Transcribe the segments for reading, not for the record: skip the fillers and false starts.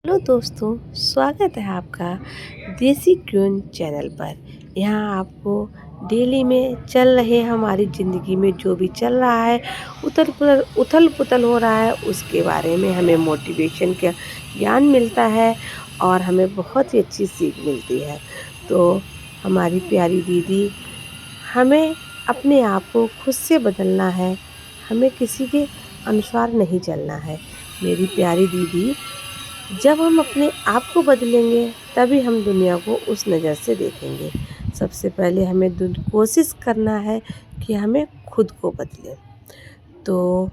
Hello दोस्तों, स्वागत है आपका देसी क्यून चैनल पर। यहाँ आपको डेली में चल रहे हमारी ज़िंदगी में जो भी चल रहा है, उथल पुथल हो रहा है, उसके बारे में हमें मोटिवेशन का ज्ञान मिलता है और हमें बहुत ही अच्छी सीख मिलती है। तो हमारी प्यारी दीदी, हमें अपने आप को खुद से बदलना है, हमें किसी के अनुसार नहीं चलना है। मेरी प्यारी दीदी, जब हम अपने आप को बदलेंगे तभी हम दुनिया को उस नज़र से देखेंगे। सबसे पहले हमें कोशिश करना है कि हमें खुद को बदलें। तो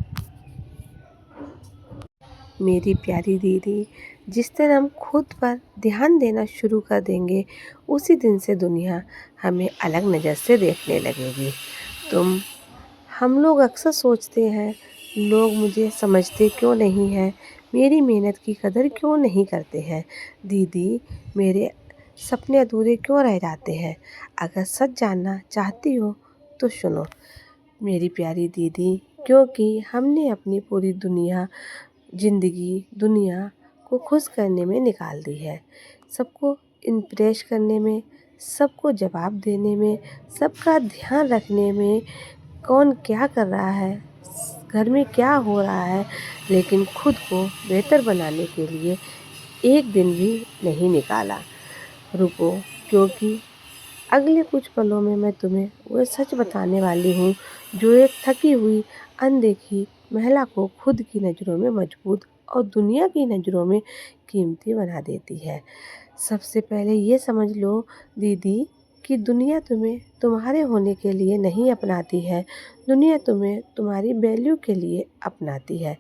मेरी प्यारी दीदी, जिस तरह हम खुद पर ध्यान देना शुरू कर देंगे, उसी दिन से दुनिया हमें अलग नज़र से देखने लगेगी। तुम हम लोग अक्सर सोचते हैं, लोग मुझे समझते क्यों नहीं हैं, मेरी मेहनत की कदर क्यों नहीं करते हैं, दीदी मेरे सपने अधूरे क्यों रह जाते हैं। अगर सच जानना चाहती हो तो सुनो मेरी प्यारी दीदी, क्योंकि हमने अपनी पूरी दुनिया को खुश करने में निकाल दी है। सबको इम्प्रेस करने में, सबको जवाब देने में, सबका ध्यान रखने में, कौन क्या कर रहा है, घर में क्या हो रहा है, लेकिन खुद को बेहतर बनाने के लिए एक दिन भी नहीं निकाला। रुको, क्योंकि अगले कुछ पलों में मैं तुम्हें वो सच बताने वाली हूँ जो एक थकी हुई अनदेखी महिला को खुद की नज़रों में मजबूत और दुनिया की नज़रों में कीमती बना देती है। सबसे पहले ये समझ लो दीदी कि दुनिया तुम्हें तुम्हारे होने के लिए नहीं अपनाती है, दुनिया तुम्हें तुम्हारी वैल्यू के लिए अपनाती है।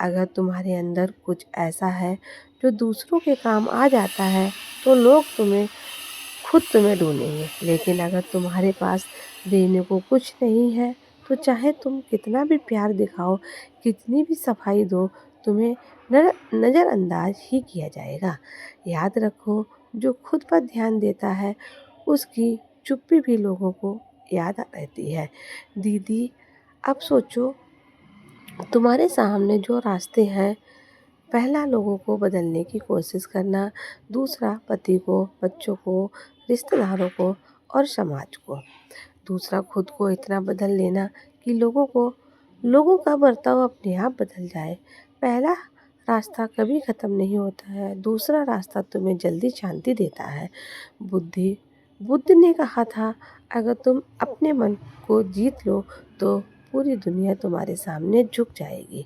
अगर तुम्हारे अंदर कुछ ऐसा है जो दूसरों के काम आ जाता है तो लोग खुद तुम्हें ढूंढेंगे, लेकिन अगर तुम्हारे पास देने को कुछ नहीं है तो चाहे तुम कितना भी प्यार दिखाओ, कितनी भी सफाई दो, तुम्हें नज़रअंदाज ही किया जाएगा। याद रखो, जो खुद पर ध्यान देता है उसकी चुप्पी भी लोगों को याद रहती है। दीदी, अब सोचो, तुम्हारे सामने जो रास्ते हैं, पहला लोगों को बदलने की कोशिश करना, दूसरा पति को, बच्चों को, रिश्तेदारों को और समाज को, दूसरा खुद को इतना बदल लेना कि लोगों का बर्ताव अपने आप बदल जाए। पहला रास्ता कभी ख़त्म नहीं होता है, दूसरा रास्ता तुम्हें जल्दी शांति देता है। बुद्ध ने कहा था, अगर तुम अपने मन को जीत लो तो पूरी दुनिया तुम्हारे सामने झुक जाएगी।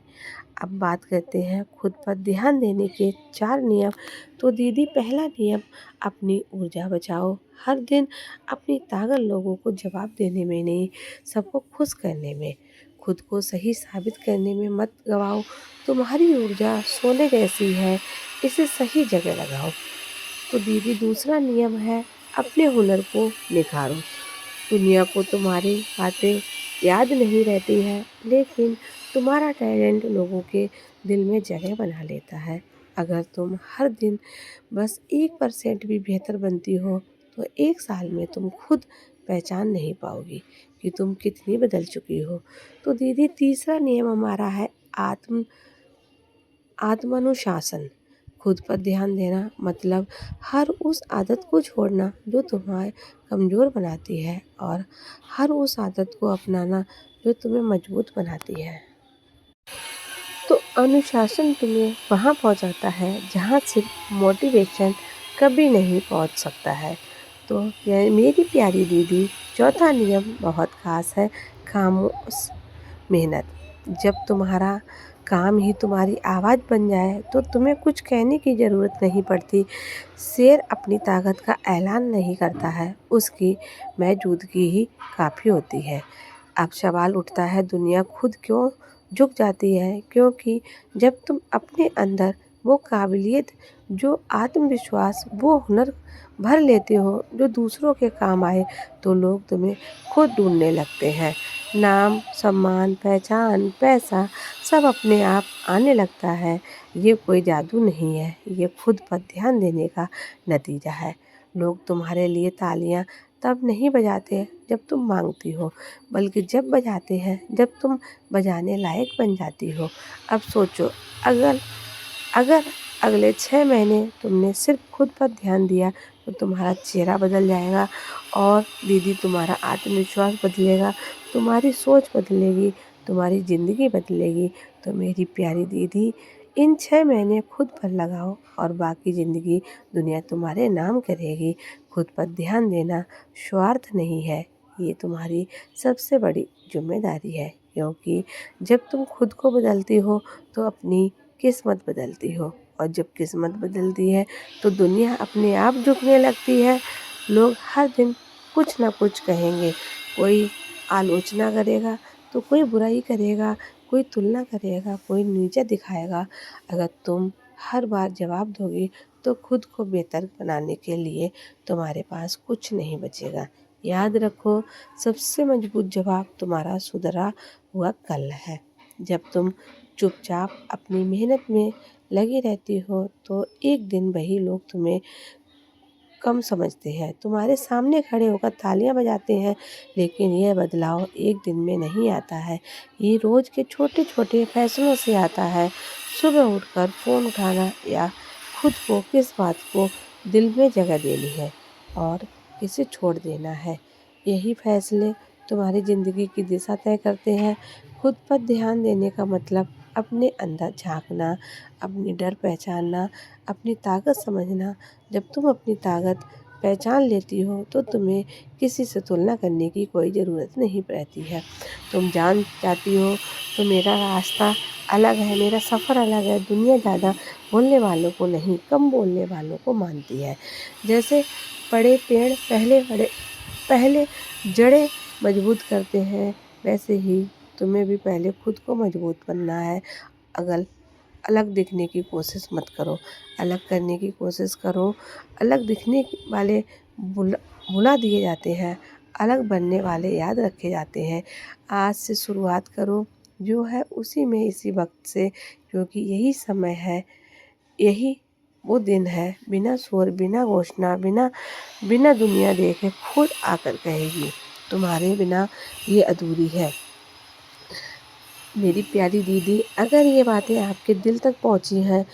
अब बात करते हैं खुद पर ध्यान देने के 4 नियम। तो दीदी, पहला नियम, अपनी ऊर्जा बचाओ। हर दिन अपनी ताकत लोगों को जवाब देने में नहीं, सबको खुश करने में, खुद को सही साबित करने में मत गवाओ। तुम्हारी ऊर्जा सोने जैसी है, इसे सही जगह लगाओ। तो दीदी, दूसरा नियम है, अपने हुनर को निखारो। दुनिया को तुम्हारी बातें याद नहीं रहती है, लेकिन तुम्हारा टैलेंट लोगों के दिल में जगह बना लेता है। अगर तुम हर दिन बस 1% भी बेहतर बनती हो तो 1 साल में तुम खुद पहचान नहीं पाओगी कि तुम कितनी बदल चुकी हो। तो दीदी, तीसरा नियम हमारा है आत्मानुशासन। खुद पर ध्यान देना मतलब हर उस आदत को छोड़ना जो तुम्हें कमज़ोर बनाती है और हर उस आदत को अपनाना जो तुम्हें मजबूत बनाती है। तो अनुशासन तुम्हें वहाँ पहुँचाता है जहाँ सिर्फ मोटिवेशन कभी नहीं पहुँच सकता है। तो यह मेरी प्यारी दीदी, चौथा नियम बहुत ख़ास है, खामोश मेहनत। जब तुम्हारा काम ही तुम्हारी आवाज़ बन जाए तो तुम्हें कुछ कहने की ज़रूरत नहीं पड़ती। शेर अपनी ताकत का ऐलान नहीं करता है, उसकी मौजूदगी ही काफ़ी होती है। अब सवाल उठता है, दुनिया खुद क्यों झुक जाती है? क्योंकि जब तुम अपने अंदर वो काबिलियत, जो आत्मविश्वास, वो हुनर भर लेते हो जो दूसरों के काम आए, तो लोग तुम्हें खुद ढूंढने लगते हैं। नाम, सम्मान, पहचान, पैसा सब अपने आप आने लगता है। ये कोई जादू नहीं है, ये खुद पर ध्यान देने का नतीजा है। लोग तुम्हारे लिए तालियां तब नहीं बजाते जब तुम मांगती हो, बल्कि जब बजाते हैं जब तुम बजाने लायक बन जाती हो। अब सोचो, अगर अगर अगले 6 महीने तुमने सिर्फ खुद पर ध्यान दिया तो तुम्हारा चेहरा बदल जाएगा और दीदी तुम्हारा आत्मविश्वास बदलेगा, तुम्हारी सोच बदलेगी, तुम्हारी ज़िंदगी बदलेगी। तो मेरी प्यारी दीदी, इन 6 महीने खुद पर लगाओ और बाकी ज़िंदगी दुनिया तुम्हारे नाम करेगी। खुद पर ध्यान देना स्वार्थ नहीं है, ये तुम्हारी सबसे बड़ी ज़िम्मेदारी है, क्योंकि जब तुम खुद को बदलती हो तो अपनी किस्मत बदलती हो, और जब किस्मत बदलती है तो दुनिया अपने आप झुकने लगती है। लोग हर दिन कुछ ना कुछ कहेंगे, कोई आलोचना करेगा तो कोई बुराई करेगा, कोई तुलना करेगा, कोई नीचा दिखाएगा। अगर तुम हर बार जवाब दोगे तो खुद को बेहतर बनाने के लिए तुम्हारे पास कुछ नहीं बचेगा। याद रखो, सबसे मजबूत जवाब तुम्हारा सुधरा हुआ कल है। जब तुम चुपचाप अपनी मेहनत में लगी रहती हो तो एक दिन वही लोग तुम्हें कम समझते हैं, तुम्हारे सामने खड़े होकर तालियां बजाते हैं। लेकिन यह बदलाव एक दिन में नहीं आता है, ये रोज़ के छोटे छोटे फैसलों से आता है। सुबह उठकर फ़ोन उठाना या खुद को किस बात को दिल में जगह देनी है और किसे छोड़ देना है, यही फैसले तुम्हारी ज़िंदगी की दिशा तय करते हैं। खुद पर ध्यान देने का मतलब अपने अंदर झांकना, अपनी डर पहचानना, अपनी ताकत समझना। जब तुम अपनी ताकत पहचान लेती हो तो तुम्हें किसी से तुलना करने की कोई ज़रूरत नहीं रहती है। तुम जान जाती हो तो मेरा रास्ता अलग है, मेरा सफ़र अलग है। दुनिया ज़्यादा बोलने वालों को नहीं, कम बोलने वालों को मानती है। जैसे बड़े पेड़ पहले जड़ें मजबूत करते हैं, वैसे ही तुम्हें भी पहले खुद को मजबूत बनना है। अगर अलग दिखने की कोशिश मत करो, अलग करने की कोशिश करो। अलग दिखने वाले भुला दिए जाते हैं, अलग बनने वाले याद रखे जाते हैं। आज से शुरुआत करो जो है उसी में, इसी वक्त से, क्योंकि यही समय है, यही वो दिन है, बिना शोर, बिना घोषणा, बिना बिना दुनिया देखे खुद आकर कहेगी तुम्हारे बिना ये अधूरी है। मेरी प्यारी दीदी, अगर ये बातें आपके दिल तक पहुंची हैं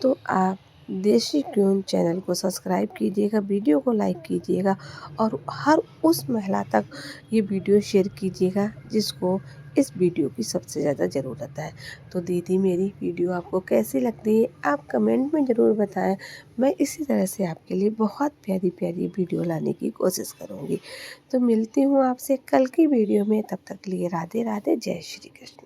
तो आप देशी क्यून चैनल को सब्सक्राइब कीजिएगा, वीडियो को लाइक कीजिएगा और हर उस महिला तक ये वीडियो शेयर कीजिएगा जिसको इस वीडियो की सबसे ज़्यादा ज़रूरत है। तो दीदी, मेरी वीडियो आपको कैसी लगती है आप कमेंट में ज़रूर बताएं। मैं इसी तरह से आपके लिए बहुत प्यारी प्यारी वीडियो लाने की कोशिश करूँगी। तो मिलती हूँ आपसे कल की वीडियो में, तब तक के लिए राधे राधे, जय श्री कृष्ण।